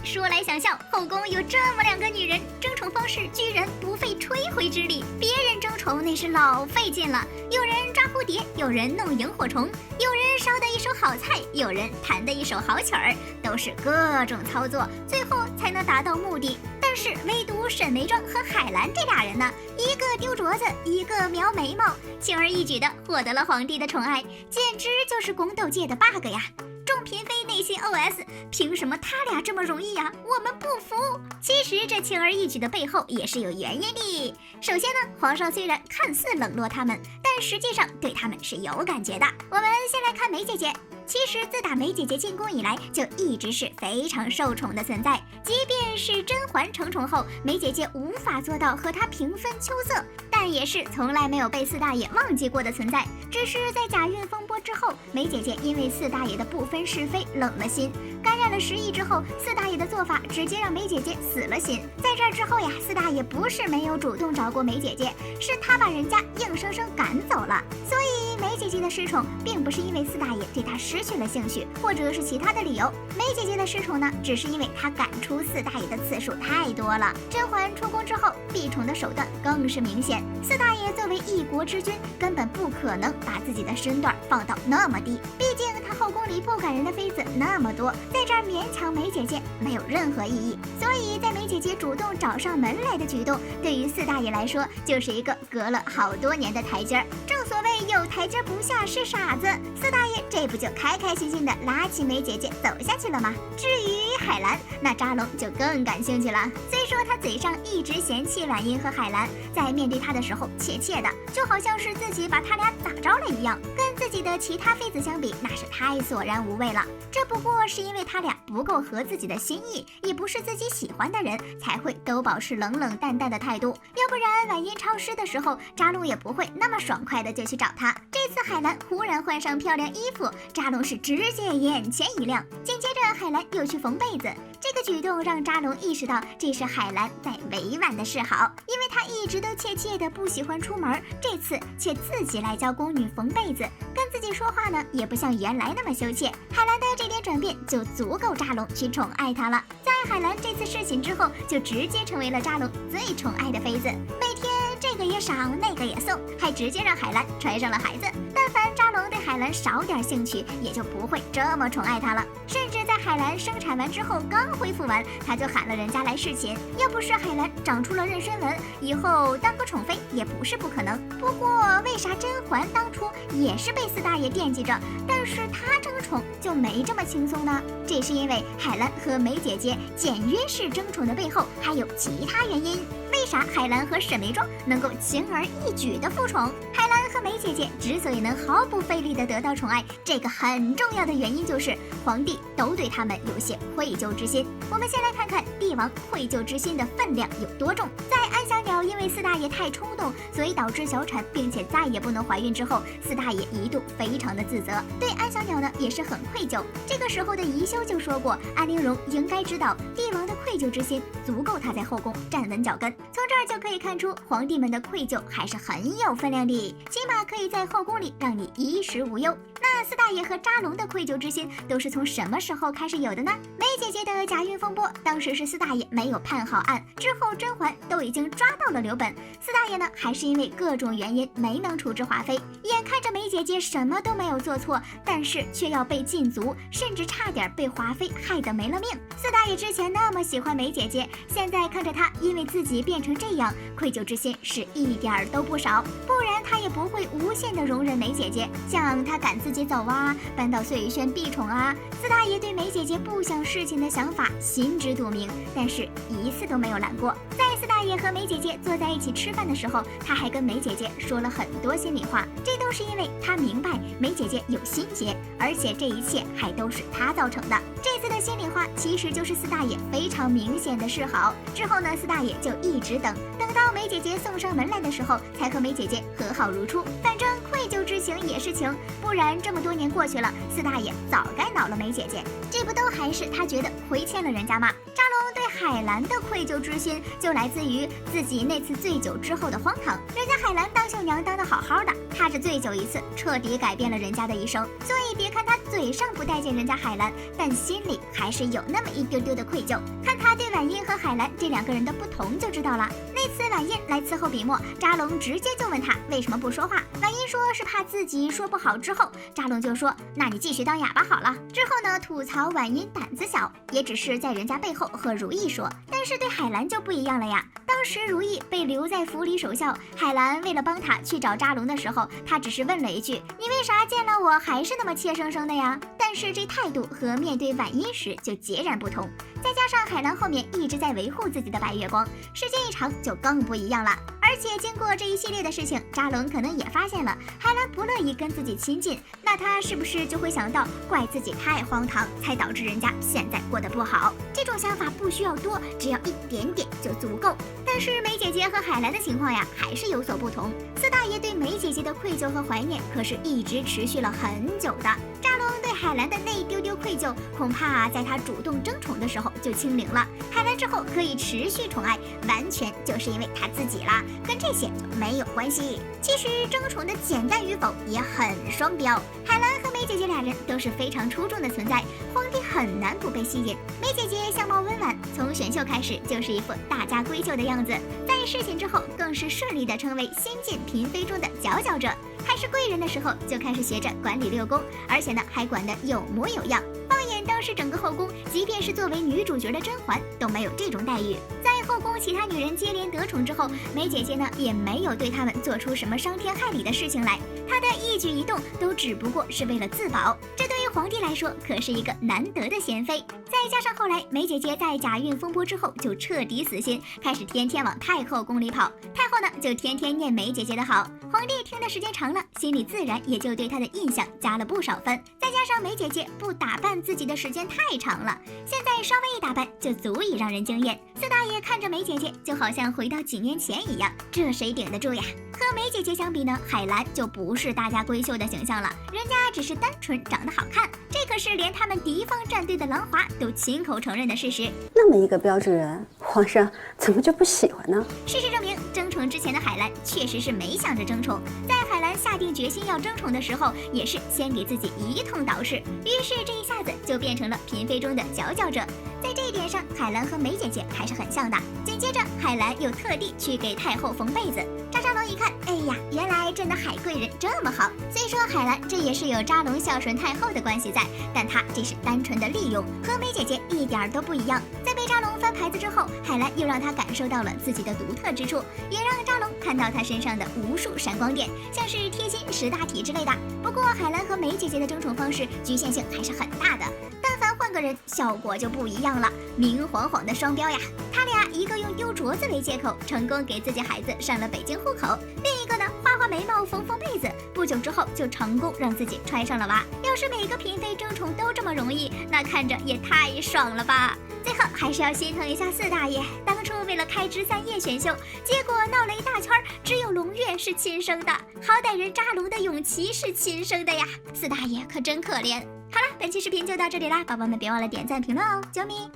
说来想笑，后宫有这么2个女人，争宠方式居然不费吹灰之力。别人争宠那是老费劲了，有人抓蝴蝶，有人弄萤火虫，有人烧得一手好菜，有人弹得一手好曲儿，都是各种操作，最后才能达到目的。但是唯独沈眉庄和海兰这俩人呢，一个丢镯子，一个描眉毛，轻而易举地获得了皇帝的宠爱，简直就是宫斗界的 bug 呀！众嫔妃内心 OS： 凭什么他俩这么容易呀？我们不服！其实这轻而易举的背后也是有原因的。首先呢，皇上虽然看似冷落他们，但实际上对他们是有感觉的。我们先来看梅姐姐。其实自打梅姐姐进宫以来，就一直是非常受宠的存在。即便是甄嬛承宠后，梅姐姐无法做到和她平分秋色，但也是从来没有被四大爷忘记过的存在。只是在假孕风波之后，梅姐姐因为四大爷的不分是非冷了心，感染了10亿之后，四大爷的做法直接让梅姐姐死了心。在这之后呀，四大爷不是没有主动找过梅姐姐，是他把人家硬生生赶走了。所以梅姐姐的失宠并不是因为四大爷对她失去了兴趣，或者是其他的理由。梅姐姐的失宠呢，只是因为她赶出四大爷的次数太多了。甄嬛出宫之后，避宠的手段更是明显。四大爷作为一国之君，根本不可能把自己的身段放到那么低，毕竟他后宫里不感人的妃子那么多，在这儿勉强梅姐姐没有任何意义。所以在梅姐姐主动找上门来的举动，对于四大爷来说就是一个隔了好多年的台阶儿。正所谓有台阶不下是傻子，四大爷这不就开开心心的拉起梅姐姐走下去了吗？至于海兰，那扎龙就更感兴趣了。虽说他嘴上一直嫌弃婉英和海兰，在面对他的时候怯怯的，就好像是自己把他俩咋着了一样，跟自己的其他妃子相比，那是太索然无味了。这不过是因为他俩不够合自己的心意，也不是自己喜欢的人，才会都保持冷冷淡淡的态度。要不然婉英抄诗的时候，扎龙也不会那么爽快的就去找他。这次海兰忽然换上漂亮衣服，扎龙是直接眼前一亮。紧接着海兰又去缝被子，这个举动让扎龙意识到这是海兰在委婉的示好，因为他一直都怯怯的不喜欢出门，这次却自己来教宫女缝被子，跟自己说话呢也不像原来那么羞怯。海兰的这点转变就足够扎龙去宠爱她了。在海兰这次侍寝之后，就直接成为了扎龙最宠爱的妃子，每天这个也赏那个也送，还直接让海兰怀上了孩子。但凡扎龙对海兰少点兴趣，也就不会这么宠爱她了。甚至在海兰生产完之后刚恢复完，他就喊了人家来侍寝。要不是海兰长出了妊娠纹，以后当个宠妃也不是不可能。不过为啥甄嬛当初也是被四大爷惦记着，但是她争宠就没这么轻松呢？这是因为海兰和梅姐姐简约式争宠的背后还有其他原因。为啥海兰和沈眉庄能够轻而易举的复宠？海兰和梅姐姐之所以能毫不费力的得到宠爱，这个很重要的原因就是皇帝都对他们有些愧疚之心。我们先来看看帝王愧疚之心的分量有多重。在安小鸟因为四大爷太冲动，所以导致小产，并且再也不能怀孕之后，四大爷一度非常的自责，对安小鸟呢也是很愧疚。这个时候的宜修就说过，安陵容应该知道帝王的愧疚之心足够他在后宫站稳脚跟。从这儿就可以看出皇帝们的愧疚还是很有分量的，起码可以在后宫里让你衣食无忧。那四大爷和扎龙的愧疚之心都是从什么时候开始有的呢？梅姐姐的假孕风波，当时是四大爷没有判好案，之后甄嬛都已经抓到了刘本，四大爷呢还是因为各种原因没能处置华妃。眼看着梅姐姐什么都没有做错，但是却要被禁足，甚至差点被华妃害得没了命。四大爷之前那么喜欢梅姐姐，现在看着她因为自己变成这样，愧疚之心是一点儿都不少，不然他也不会无限的容忍梅姐姐。像他赶自己走啊，搬到碎玉轩避宠啊，四大爷对梅姐姐不想侍寝的想法心知肚明，但是一次都没有拦过。在四大爷和梅姐姐坐在一起吃饭的时候，他还跟梅姐姐说了很多心里话，这都是因为他明白梅姐姐有心结，而且这一切还都是他造成的。这次的心里话其实就是四大爷非常明显的示好。之后呢，四大爷就一直等到梅姐姐送上门来的时候，才和梅姐姐和好如初。反正愧疚之情也是情，不然这么多年过去了，四大爷早该恼了梅姐姐，这不都还是他觉得亏欠了人家吗？扎龙对海兰的愧疚之心就来自于自己那次醉酒之后的荒唐。人家海兰当绣娘当得好好的，她这醉酒一次，彻底改变了人家的一生。所以别看她嘴上不待见人家海兰，但心里还是有那么一丢丢的愧疚。看她对婉音和海兰这两个人的不同就知道了。那次婉音来伺候笔墨，扎龙直接就问她为什么不说话。婉音说是怕自己说不好，之后扎龙就说那你继续当哑巴好了。之后呢，吐槽婉音胆子小，也只是在人家背后和如意说，但是对海兰就不一样了呀。当时如意被留在府里守孝，海兰为了帮他去找扎龙的时候，他只是问了一句你为啥见了我还是那么怯生生的呀？但是这态度和面对婉音时就截然不同。再加上海兰后面一直在维护自己的白月光，时间一长就更不一样了。而且经过这一系列的事情，扎龙可能也发现了海兰不乐意跟自己亲近，那他是不是就会想到怪自己太荒唐，才导致人家现在过得不好？这种想法不需要多，只要一点点就足够。但是梅姐姐和海兰的情况呀，还是有所不同。四大爷对梅姐姐的愧疚和怀念，可是一直持续了很久的。扎龙对海兰的那一丢丢愧疚，恐怕在他主动争宠的时候就清零了。海兰之后可以持续宠爱，完全就是因为他自己啦，跟这些就没有关系。其实争宠的简单与否也很双标。海兰和梅姐姐俩人都是非常出众的存在，皇帝很难不被吸引。梅姐姐相貌温婉，从选秀开始就是一副大家闺秀的样子，在侍寝之后更是顺利的成为新晋嫔妃中的佼佼者。还是贵人的时候就开始学着管理六宫，而且呢还管得有模有样。放眼当时整个后宫，即便是作为女主角的甄嬛都没有这种待遇。在后宫其他女人接连得宠之后，梅姐姐呢也没有对她们做出什么伤天害理的事情来，她的一举一动都只不过是为了自保，这对于皇帝来说可是一个难得的贤妃。再加上后来梅姐姐在假孕风波之后就彻底死心，开始天天往太后宫里跑，太后呢就天天念梅姐姐的好，皇帝听的时间长了，心里自然也就对她的印象加了不少分。再加上梅姐姐不打扮自己的时间太长了，现在稍微一打扮就足以让人惊艳。四大爷看着梅姐姐就好像回到几年前一样，这谁顶得住呀？和梅姐姐相比呢，海兰就不是大家闺秀的形象了，人家只是单纯长得好看，这可是连他们敌方战队的郎华都亲口承认的事实。那么一个标致人，皇上怎么就不喜欢呢？事实证明，争宠之前的海兰确实是没想着争宠，在海兰下定决心要争宠的时候，也是先给自己一通捯饬，于是这一下子就变成了嫔妃中的佼佼者。在这一点上，海兰和梅姐姐还是很像的。紧接着，海兰又特地去给太后缝被子。扎龙一看，哎呀，原来朕的海贵人这么好。虽说海兰这也是有扎龙孝顺太后的关系在，但她这是单纯的利用，和梅姐姐一点都不一样。在被扎龙翻牌子之后，海兰又让她感受到了自己的独特之处，也让扎龙看到她身上的无数闪光点，像是贴心识大体之类的。不过海兰和梅姐姐的争宠方式局限性还是很大的，但凡换个人，效果就不一样了，明晃晃的双标呀！他俩一个用丢镯子为借口，成功给自己孩子上了北京户口，另一个呢画画眉毛缝被子，不久之后就成功让自己揣上了娃。要是每个嫔妃争宠都这么容易，那看着也太爽了吧！最后还是要心疼一下四大爷，当初为了开枝散叶选秀，结果闹了一大圈，只有龙月是亲生的，好歹人扎龙的永琪是亲生的呀，四大爷可真可怜。好了，本期视频就到这里啦，宝宝们别忘了点赞评论哦，啾咪。